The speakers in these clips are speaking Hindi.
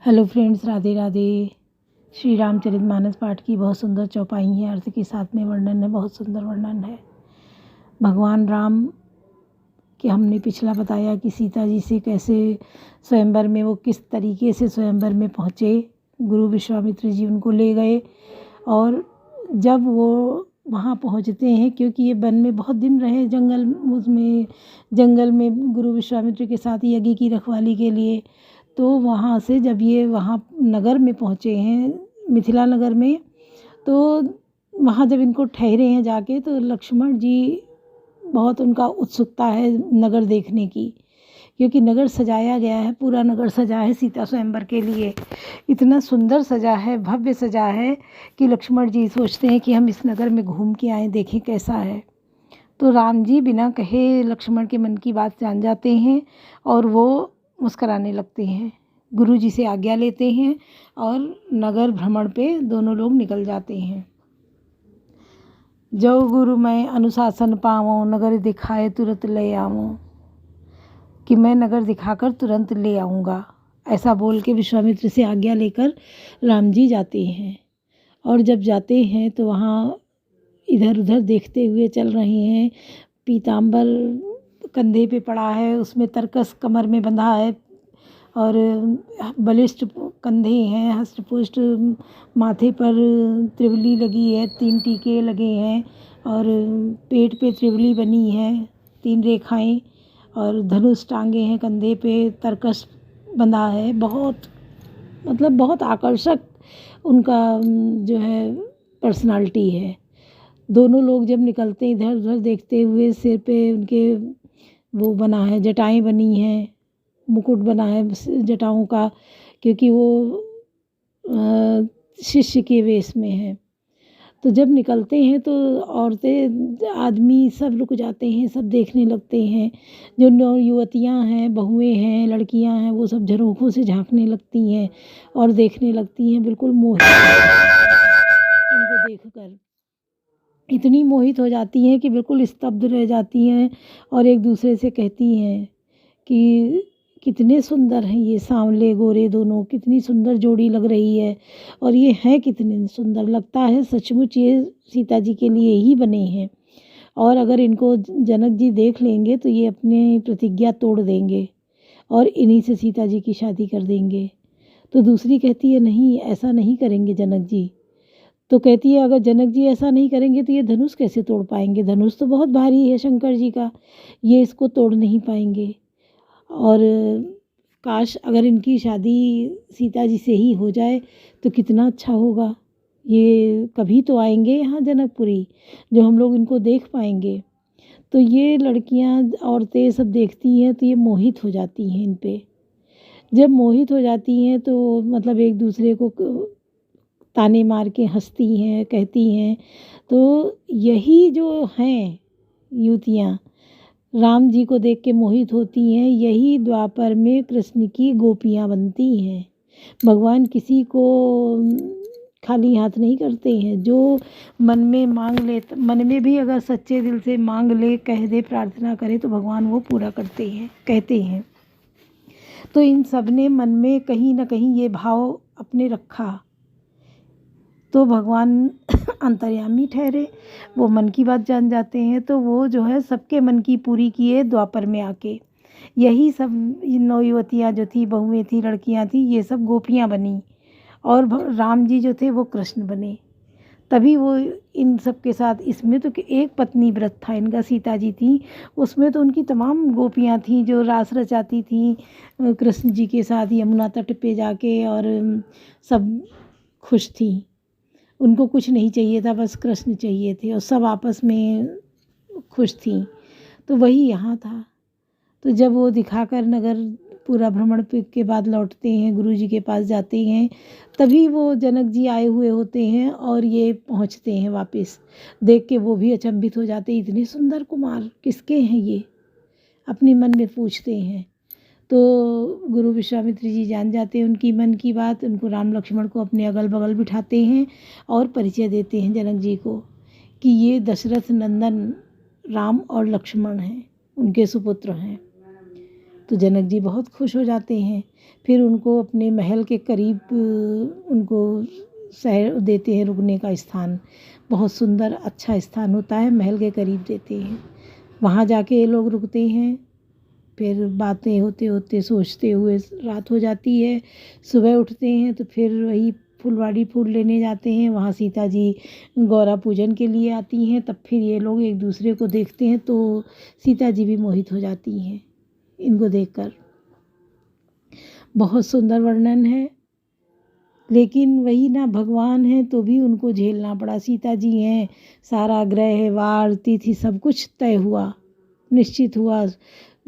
Hello friends, Radhe Radhe. श्री रामचरितमानस पाठ की बहुत सुंदर चौपाई है। अर्थ के साथ में वर्णन है, बहुत सुंदर वर्णन है। भगवान राम के हमने पिछला बताया कि सीता जी से कैसे स्वयंवर में वो किस तरीके से स्वयंवर में पहुँचे। गुरु विश्वामित्र जी उनको ले गए और जब वो वहाँ पहुँचते हैं, क्योंकि ये वन में बहुत दिन रहे, जंगल में गुरु विश्वामित्र के साथ यज्ञ की रखवाली के लिए। तो वहाँ से जब ये वहाँ नगर में पहुँचे हैं, मिथिला नगर में, तो वहाँ जब इनको ठहरे हैं जाके, तो लक्ष्मण जी बहुत उनका उत्सुकता है नगर देखने की, क्योंकि नगर सजाया गया है, पूरा नगर सजा है सीता स्वयंवर के लिए। इतना सुंदर सजा है, भव्य सजा है कि लक्ष्मण जी सोचते हैं कि हम इस नगर में घूम के आएँ, देखें कैसा है। तो राम जी बिना कहे लक्ष्मण के मन की बात जान जाते हैं और वो मुस्कराने लगते हैं। गुरु जी से आज्ञा लेते हैं और नगर भ्रमण पे दोनों लोग निकल जाते हैं। जो गुरु मैं अनुशासन पावों, नगर दिखाए तुरंत ले आऊँ, कि मैं नगर दिखाकर तुरंत ले आऊँगा, ऐसा बोल के विश्वामित्र से आज्ञा लेकर राम जी जाते हैं। और जब जाते हैं तो वहाँ इधर उधर देखते हुए चल रहे हैं। पीताम्बर कंधे पे पड़ा है, उसमें तरकस कमर में बंधा है और बलिष्ठ कंधे हैं, हष्टपुष्ट, माथे पर त्रिवली लगी है, 3 टीके लगे हैं और पेट पे त्रिवली बनी है, 3 रेखाएं, और धनुष टांगे हैं, कंधे पे तरकस बंधा है। बहुत आकर्षक उनका जो है पर्सनालिटी है। दोनों लोग जब निकलते हैं इधर उधर देखते हुए, सिर पे उनके वो बना है, जटाएं बनी हैं, मुकुट बना है जटाओं का, क्योंकि वो शिष्य के वेश में है। तो जब निकलते हैं तो औरतें आदमी सब रुक जाते हैं, सब देखने लगते हैं। जो नौ युवतियाँ हैं, बहुएं हैं, लड़कियां हैं, वो सब झरोखों से झांकने लगती हैं और देखने लगती हैं, बिल्कुल मोहित इनको देखकर इतनी मोहित हो जाती हैं कि बिल्कुल स्तब्ध रह जाती हैं और एक दूसरे से कहती हैं कि कितने सुंदर हैं ये सांवले गोरे दोनों, कितनी सुंदर जोड़ी लग रही है, और ये हैं कितने सुंदर, लगता है सचमुच ये सीता जी के लिए ही बने हैं, और अगर इनको जनक जी देख लेंगे तो ये अपनी प्रतिज्ञा तोड़ देंगे और इन्हीं से सीता जी की शादी कर देंगे। तो दूसरी कहती है नहीं, ऐसा नहीं करेंगे जनक जी। तो कहती है अगर जनक जी ऐसा नहीं करेंगे तो ये धनुष कैसे तोड़ पाएंगे, धनुष तो बहुत भारी है शंकर जी का, ये इसको तोड़ नहीं पाएंगे। और काश अगर इनकी शादी सीता जी से ही हो जाए तो कितना अच्छा होगा। ये कभी तो आएंगे यहाँ जनकपुरी, जो हम लोग इनको देख पाएंगे। तो ये लड़कियाँ औरतें सब देखती हैं तो ये मोहित हो जाती हैं इन पे। जब मोहित हो जाती हैं तो मतलब एक दूसरे को ताने मार के हंसती हैं, कहती हैं। तो यही जो हैं युवतियाँ राम जी को देख के मोहित होती हैं, यही द्वापर में कृष्ण की गोपियाँ बनती हैं। भगवान किसी को खाली हाथ नहीं करते हैं। जो मन में मांग ले, मन में भी अगर सच्चे दिल से मांग ले, कह दे, प्रार्थना करे तो भगवान वो पूरा करते हैं, कहते हैं। तो इन सब ने मन में कहीं ना कहीं ये भाव अपने रखा, तो भगवान अंतर्यामी ठहरे, वो मन की बात जान जाते हैं। तो वो जो है सबके मन की पूरी किए द्वापर में आके। यही सब नौ युवतियाँ जो थी, बहुएं थी, लड़कियाँ थी, ये सब गोपियाँ बनी और राम जी जो थे वो कृष्ण बने। तभी वो इन सब के साथ, इसमें तो एक पत्नी व्रत था इनका, सीता जी थी, उसमें तो उनकी तमाम गोपियाँ थीं जो रास रचाती थीं कृष्ण जी के साथ यमुना तट पे जाके, और सब खुश थीं। उनको कुछ नहीं चाहिए था, बस कृष्ण चाहिए थे, और सब आपस में खुश थीं। तो वही यहाँ था। तो जब वो दिखाकर नगर पूरा भ्रमण के बाद लौटते हैं, गुरु जी के पास जाते हैं, तभी वो जनक जी आए हुए होते हैं और ये पहुँचते हैं वापस। देख के वो भी अचंभित हो जाते हैं, इतने सुंदर कुमार किसके हैं ये, अपने मन में पूछते हैं। तो गुरु विश्वामित्र जी जान जाते हैं उनकी मन की बात, उनको राम लक्ष्मण को अपने अगल बगल बिठाते हैं और परिचय देते हैं जनक जी को कि ये दशरथ नंदन राम और लक्ष्मण हैं, उनके सुपुत्र हैं। तो जनक जी बहुत खुश हो जाते हैं। फिर उनको अपने महल के करीब उनको शहर देते हैं रुकने का स्थान। बहुत सुंदर अच्छा स्थान होता है, महल के करीब देते हैं। वहाँ जाके ये लोग रुकते हैं। फिर बातें होते होते सोचते हुए रात हो जाती है। सुबह उठते हैं तो फिर वही फुलवाड़ी फूल लेने जाते हैं। वहाँ सीता जी गौरा पूजन के लिए आती हैं। तब फिर ये लोग एक दूसरे को देखते हैं तो सीता जी भी मोहित हो जाती हैं इनको देखकर। बहुत सुंदर वर्णन है। लेकिन वही ना, भगवान है तो भी उनको झेलना पड़ा। सीता जी हैं, सारा ग्रह वार तिथि सब कुछ तय हुआ, निश्चित हुआ,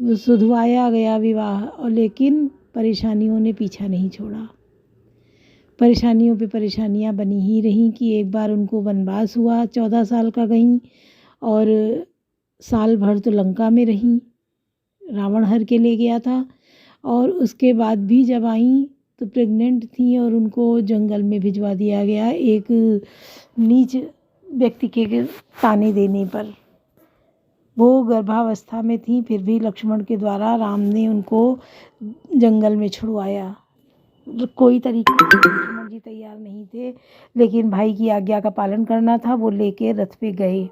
सुधवाया गया विवाह, और लेकिन परेशानियों ने पीछा नहीं छोड़ा। परेशानियों पे परेशानियां बनी ही रहीं कि एक बार उनको वनवास हुआ, 14 साल का गईं, और साल भर तो लंका में रहीं, रावण हर के ले गया था। और उसके बाद भी जब आईं तो प्रेग्नेंट थी और उनको जंगल में भिजवा दिया गया एक नीच व्यक्ति के ताने देने पर। वो गर्भावस्था में थी, फिर भी लक्ष्मण के द्वारा राम ने उनको जंगल में छुड़वाया। कोई तरीके से लक्ष्मण जी तैयार नहीं थे, लेकिन भाई की आज्ञा का पालन करना था। वो लेके रथ पे गए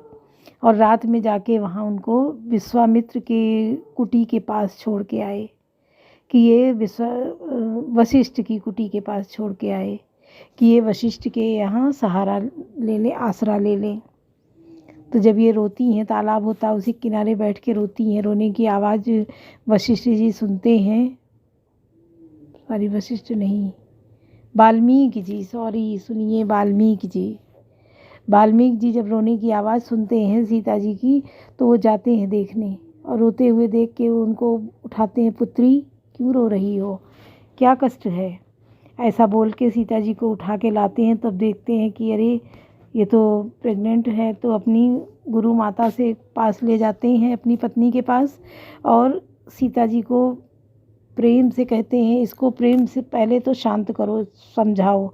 और रात में जाके वहाँ उनको विश्वामित्र के कुटी के पास छोड़ के आए कि ये वशिष्ठ की कुटी के पास छोड़ के आए कि ये वशिष्ठ के यहाँ सहारा ले लें, आसरा ले लें। तो जब ये रोती हैं, तालाब होता है उसी किनारे बैठ के रोती हैं, रोने की आवाज़ वशिष्ठ जी सुनते हैं। सॉरी, वशिष्ठ नहीं, वाल्मीकि जी, सॉरी सुनिए, वाल्मीकि जी। वाल्मीकि जी जब रोने की आवाज़ सुनते हैं सीता जी की, तो वो जाते हैं देखने, और रोते हुए देख के उनको उठाते हैं। पुत्री, क्यों रो रही हो, क्या कष्ट है, ऐसा बोल के सीता जी को उठा के लाते हैं। तब देखते हैं कि अरे ये तो प्रेग्नेंट है। तो अपनी गुरु माता से पास ले जाते हैं, अपनी पत्नी के पास, और सीता जी को प्रेम से कहते हैं, इसको प्रेम से पहले तो शांत करो, समझाओ,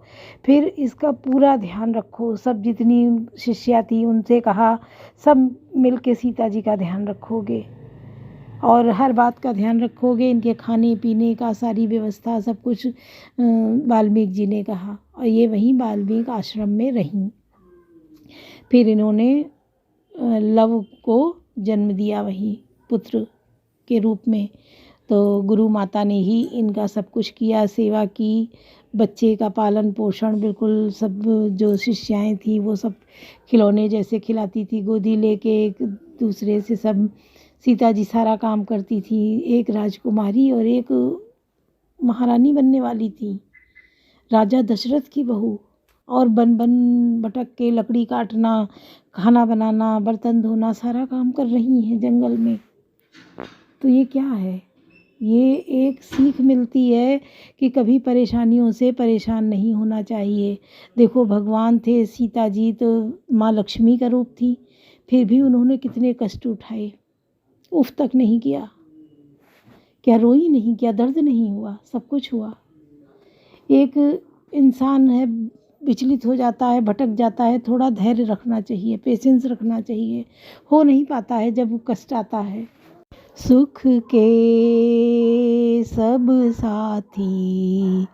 फिर इसका पूरा ध्यान रखो। सब जितनी शिष्या थी उनसे कहा, सब मिल के सीता जी का ध्यान रखोगे और हर बात का ध्यान रखोगे। इनके खाने पीने का सारी व्यवस्था सब कुछ वाल्मीकि जी ने कहा, और ये वहीं वाल्मीकि आश्रम में रहीं। फिर इन्होंने लव को जन्म दिया वहीं पुत्र के रूप में। तो गुरु माता ने ही इनका सब कुछ किया, सेवा की, बच्चे का पालन पोषण बिल्कुल सब। जो शिष्याएं थी वो सब खिलौने जैसे खिलाती थी, गोदी लेके एक दूसरे से सब। सीता जी सारा काम करती थी, एक राजकुमारी और एक महारानी बनने वाली थी, राजा दशरथ की बहू। और बन बन भटक के लकड़ी काटना, खाना बनाना, बर्तन धोना, सारा काम कर रही हैं जंगल में। तो ये क्या है, ये एक सीख मिलती है कि कभी परेशानियों से परेशान नहीं होना चाहिए। देखो भगवान थे, सीता जी तो माँ लक्ष्मी का रूप थी, फिर भी उन्होंने कितने कष्ट उठाए, उफ तक नहीं किया। क्या रोई नहीं, क्या दर्द नहीं हुआ, सब कुछ हुआ। एक इंसान है, विचलित हो जाता है, भटक जाता है, थोड़ा धैर्य रखना चाहिए, पेशेंस रखना चाहिए। हो नहीं पाता है जब कष्ट आता है। सुख के सब साथी,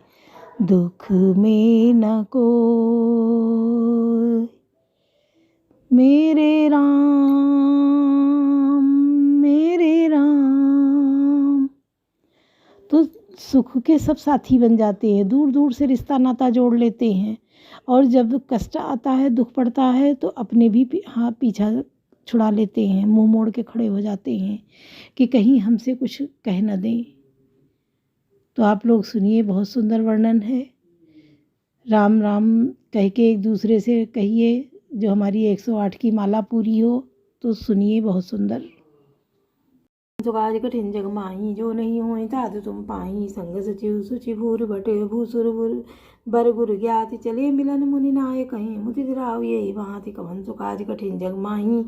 दुख में न कोई, मेरे राम मेरे राम। तो सुख के सब साथी बन जाते हैं, दूर दूर से रिश्ता नाता जोड़ लेते हैं, और जब कष्ट आता है, दुख पड़ता है, तो अपने भी हाँ पीछा छुड़ा लेते हैं, मुंह मोड़ के खड़े हो जाते हैं कि कहीं हमसे कुछ कह न दें। तो आप लोग सुनिए, बहुत सुंदर वर्णन है। राम राम कह के एक दूसरे से कहिए, जो हमारी 108 की माला पूरी हो। तो सुनिए, बहुत सुंदर। जो काज कठिन जग माही, जो नहीं होई तात तुम पाही, संग सचिव सुचि भूर भटे भूसुर बर गुर ज्ञाति, चले मिलन मुनि नाय कहीं, मुति राव ये भांति, कवन सो काज कठिन जग माही,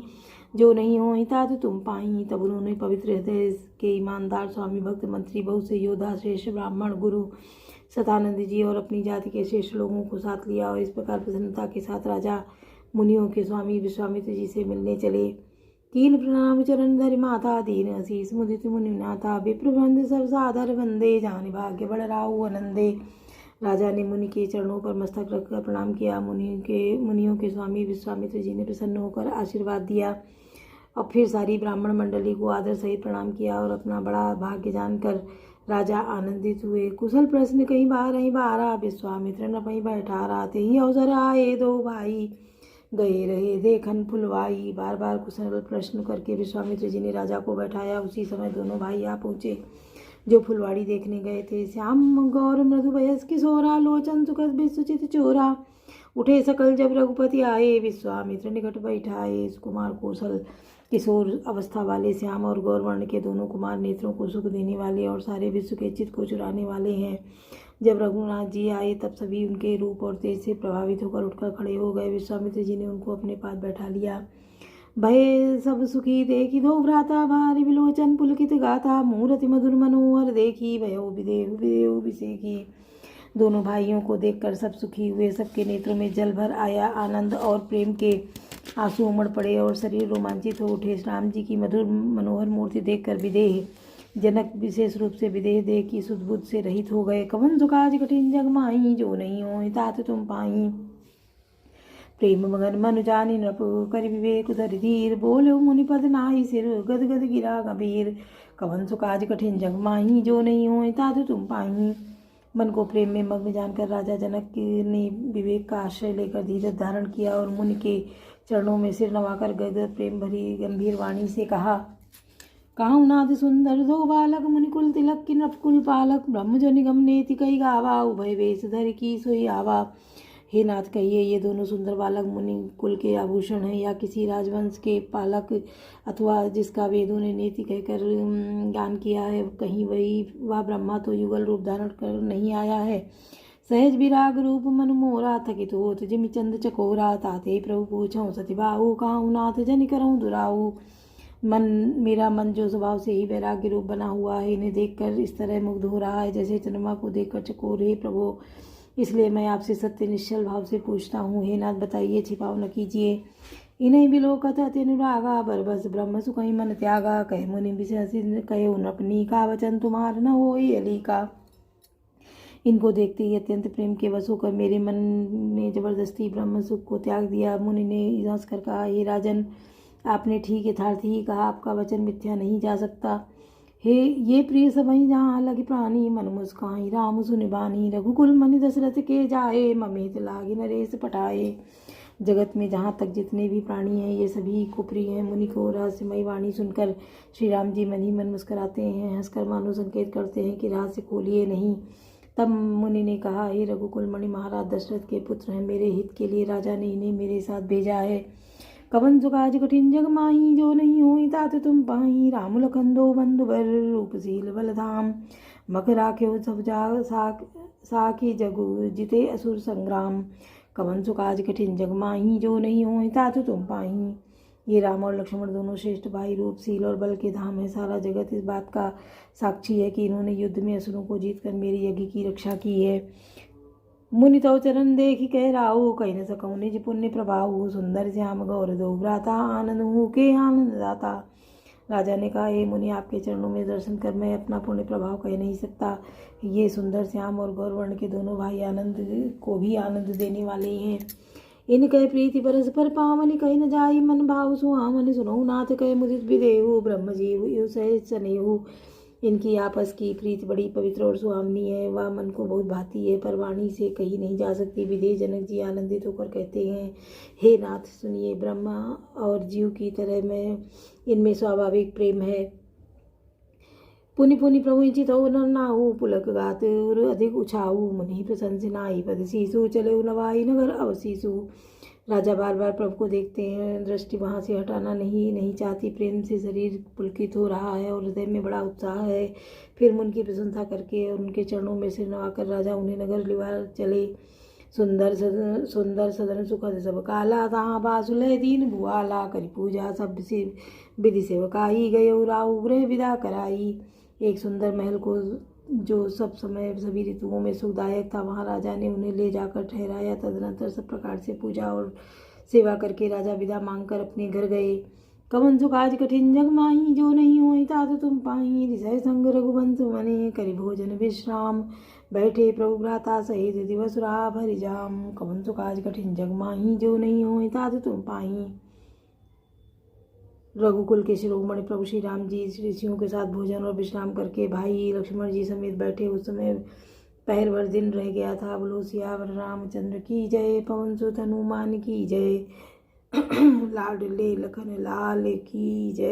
जो नहीं होई तात तुम पाही। तब उन्होंने पवित्र हृदय के ईमानदार स्वामी भक्त मंत्री बहुत से योद्धा, श्रेष्ठ ब्राह्मण, गुरु सतानंद जी और अपनी जाति के श्रेष्ठ लोगों को साथ लिया, और इस प्रकार प्रसन्नता के साथ राजा मुनियों के स्वामी विश्वामित्र जी से मिलने चले। कीन प्रणाम चरण धरि माता दीन असीस मुदित मुनिनाथा विप्रबंध सब सादर वंदे जान भाग्य बड़ राहु आनंदे। राजा ने मुनि के चरणों पर मस्तक रखकर प्रणाम किया। मुनियों के स्वामी विश्वामित्र जी ने प्रसन्न होकर आशीर्वाद दिया और फिर सारी ब्राह्मण मंडली को आदर सहित प्रणाम किया और अपना बड़ा भाग्य जानकर राजा आनंदित हुए। कुशल प्रश्न कहीं बारह विश्वामित्र न पहीं बैठा रहते ही अवसर आए दो भाई गए रहे देखन फुलवाई। बार बार कुशल प्रश्न करके विश्वामित्र जी ने राजा को बैठाया। उसी समय दोनों भाई आ पहुँचे जो फुलवाड़ी देखने गए थे। श्याम गौर मृदु वयस किशोरा लोचन सुखद विश्वचित चोरा। उठे सकल जब रघुपति आए विश्वामित्र निकट बैठाए। कुमार कौशल किशोर अवस्था वाले श्याम और गौर वर्ण के दोनों कुमार नेत्रों को सुख देने वाले और सारे विश्व के चित्त को चुराने वाले हैं। जब रघुनाथ जी आए तब सभी उनके रूप और तेज से प्रभावित होकर उठकर खड़े हो गए। विश्वामित्र जी ने उनको अपने पास बैठा लिया। भय सब सुखी देखी दो भ्राता भारी विलोचन पुलकित गाथा मूर्ति मधुर मनोहर देखी भयो विदेहु विसेकी। दोनों भाइयों को देखकर सब सुखी हुए। सबके नेत्रों में जल भर आया। आनंद और प्रेम के आंसू उमड़ पड़े और शरीर रोमांचित हो उठे। राम जी की मधुर मनोहर मूर्ति देखकर विदेह जनक विशेष रूप से विदेह देह की सुध बुद्ध से रहित हो गए। कवन सुकाज कठिन जग माही जो नहीं हो तात तुम पाई। प्रेम मगन मन जानी नृप कर विवेक धरि धीर बोले मुनिपद नाहि सिर गद गद गिरा गंभीर। कवन सुकाज कठिन जग माही जो नहीं हो तात तुम पाई। मन को प्रेम में मग्न जानकर राजा जनक ने विवेक का आश्रय लेकर धीरज धारण किया और मुनि के चरणों में सिर नवाकर गदगद प्रेम भरी गंभीर वाणी से कहा। काहु नाथ सुंदर दो बालक मुनिकुल तिलक की नृपकुल पालक ब्रह्म जो निगम नेति कई गावा उभय वेश धर की सोई आवा। हे नाथ कहिए ये दोनों सुंदर बालक मुनि कुल के आभूषण हैं या किसी राजवंश के पालक अथवा जिसका वेदों ने नेति कहकर ज्ञान किया है। कहीं वह ब्रह्मा तो युगल रूप धारण कर नहीं आया है। सहज विराग रूप मन मोरा थकित होत जिमि चंद चकोरा ताते प्रभु पूछऊँ सतिबाहु काहु नाथ जनि करऊँ दुराहु। मेरा मन जो स्वभाव से ही वैराग्य रूप बना हुआ है इन्हें देखकर इस तरह मुग्ध हो रहा है जैसे चंद्रमा को देखकर चकोर। हे प्रभु इसलिए मैं आपसे सत्य निश्चल भाव से पूछता हूँ। हे नाथ बताइए छिपाव न कीजिए। इन्हें बिलोकत अनुरागा बरबस ब्रह्म सुखई मन त्यागा। कह मुनि विषय कहो नपनी का वचन तुम्हार न हो अली का। इनको देखते ही अत्यंत प्रेम के वश होकर मेरे मन ने जबरदस्ती ब्रह्म सुख को त्याग दिया। मुनि ने हंस कर कहा, हे राजन आपने ठीक यथार्थ ही कहा, आपका वचन मिथ्या नहीं जा सकता। हे ये प्रिय सबई जहाँ लगी प्राणी मन मुस्काई राम सुनिबानी। रघुकुल मनि दशरथ के जाए ममेत लागे नरेश पटाए। जगत में जहाँ तक जितने भी प्राणी हैं ये सभी को प्रिय हैं। मुनि को रहस्यमयी वाणी सुनकर श्री राम जी मन ही मन मुस्कुराते हैं, हंसकर मानो संकेत करते हैं कि रहस्य खोलिए नहीं। तब मुनि ने कहा, हे रघुकुल मणि महाराज दशरथ के पुत्र हैं, मेरे हित के लिए राजा ने इन्हें मेरे साथ भेजा है। कवन सुकाज कठिन जग माही जो नहीं होई तात तुम पाही। राम लखन दो बंधु बर रूपशील बलधाम। मख राख्यो सब जा साखी जगु जिते असुर संग्राम। कवन सुकाज कठिन जग माही जो नहीं होई तात तुम पाही। ये राम और लक्ष्मण दोनों श्रेष्ठ भाई रूपशील और बल के धाम है। सारा जगत इस बात का साक्षी है कि इन्होंने युद्ध में असुरों को जीतकर मेरे यज्ञ की रक्षा की है। मुनि तो चरण देखी कह राहु कही न सकऊँ निज पुण्य प्रभाऊ। सुंदर श्याम गौर दो भ्राता आनंद हूँ के आनंद दाता। राजा ने कहा, हे मुनि आपके चरणों में दर्शन कर मैं अपना पुण्य प्रभाव कह नहीं सकता। ये सुंदर श्याम और गौर वर्ण के दोनों भाई आनंद को भी आनंद देने वाले हैं। इनके प्रीति परस पर पावनी कही न जाई मन भाव सुहावन। सुनऊ नाथ कहे मुदित विदेहु ब्रह्म जीव यु सहज सनेहु। इनकी आपस की प्रीति बड़ी पवित्र और सुहावनी है, वह मन को बहुत भाती है पर वाणी से कही नहीं जा सकती। विदेह जनक जी आनंदित होकर कहते हैं, हे नाथ सुनिए, ब्रह्मा और जीव की तरह मैं इनमें स्वाभाविक प्रेम है। पुनि पुनि प्रभु चितौ नाहु पुलक गात अधिक उछाऊ। मुनि प्रशंस नाई पद शीशु चले नवाई नगर अवशीषु। राजा बार बार प्रभु को देखते हैं, दृष्टि वहाँ से हटाना नहीं चाहती। प्रेम से शरीर पुलकित हो रहा है और हृदय में बड़ा उत्साह है। फिर मुनि की प्रशंसा करके और उनके चरणों में सिर नवाकर राजा उन्हें नगर लिवा चले। सुंदर सदन सुखद सब काला तहाँ बासुलय दीन भुआला। करी पूजा सब विधि सेवकाई गयो राहु गृह विदा कराई। एक सुंदर महल को जो सब समय सभी ऋतुओं में सुखदायक था, वहाँ राजा ने उन्हें ले जाकर ठहराया। तदनंतर सब प्रकार से पूजा और सेवा करके राजा विदा मांगकर अपने घर गए। कवन सो काज कठिन जग माही, जो नहीं होई तात तुम पाही। ऋषय संग रघुवंश मने, करि भोजन विश्राम। बैठे प्रभु भ्राता सहित, दिवस रहा भरि जाम। कवन सो काज कठिन जग माही, जो नहीं होई तात तुम पाही। रघुकुल के शिरोमणि प्रभु श्री राम जी ऋषियों के साथ भोजन और विश्राम करके भाई लक्ष्मण जी समेत बैठे। उस समय पहर भर दिन रह गया था। बोलो सियावर रामचंद्र की जय, पवन सुत हनुमान की जय, लाडले लखन लाल की जय।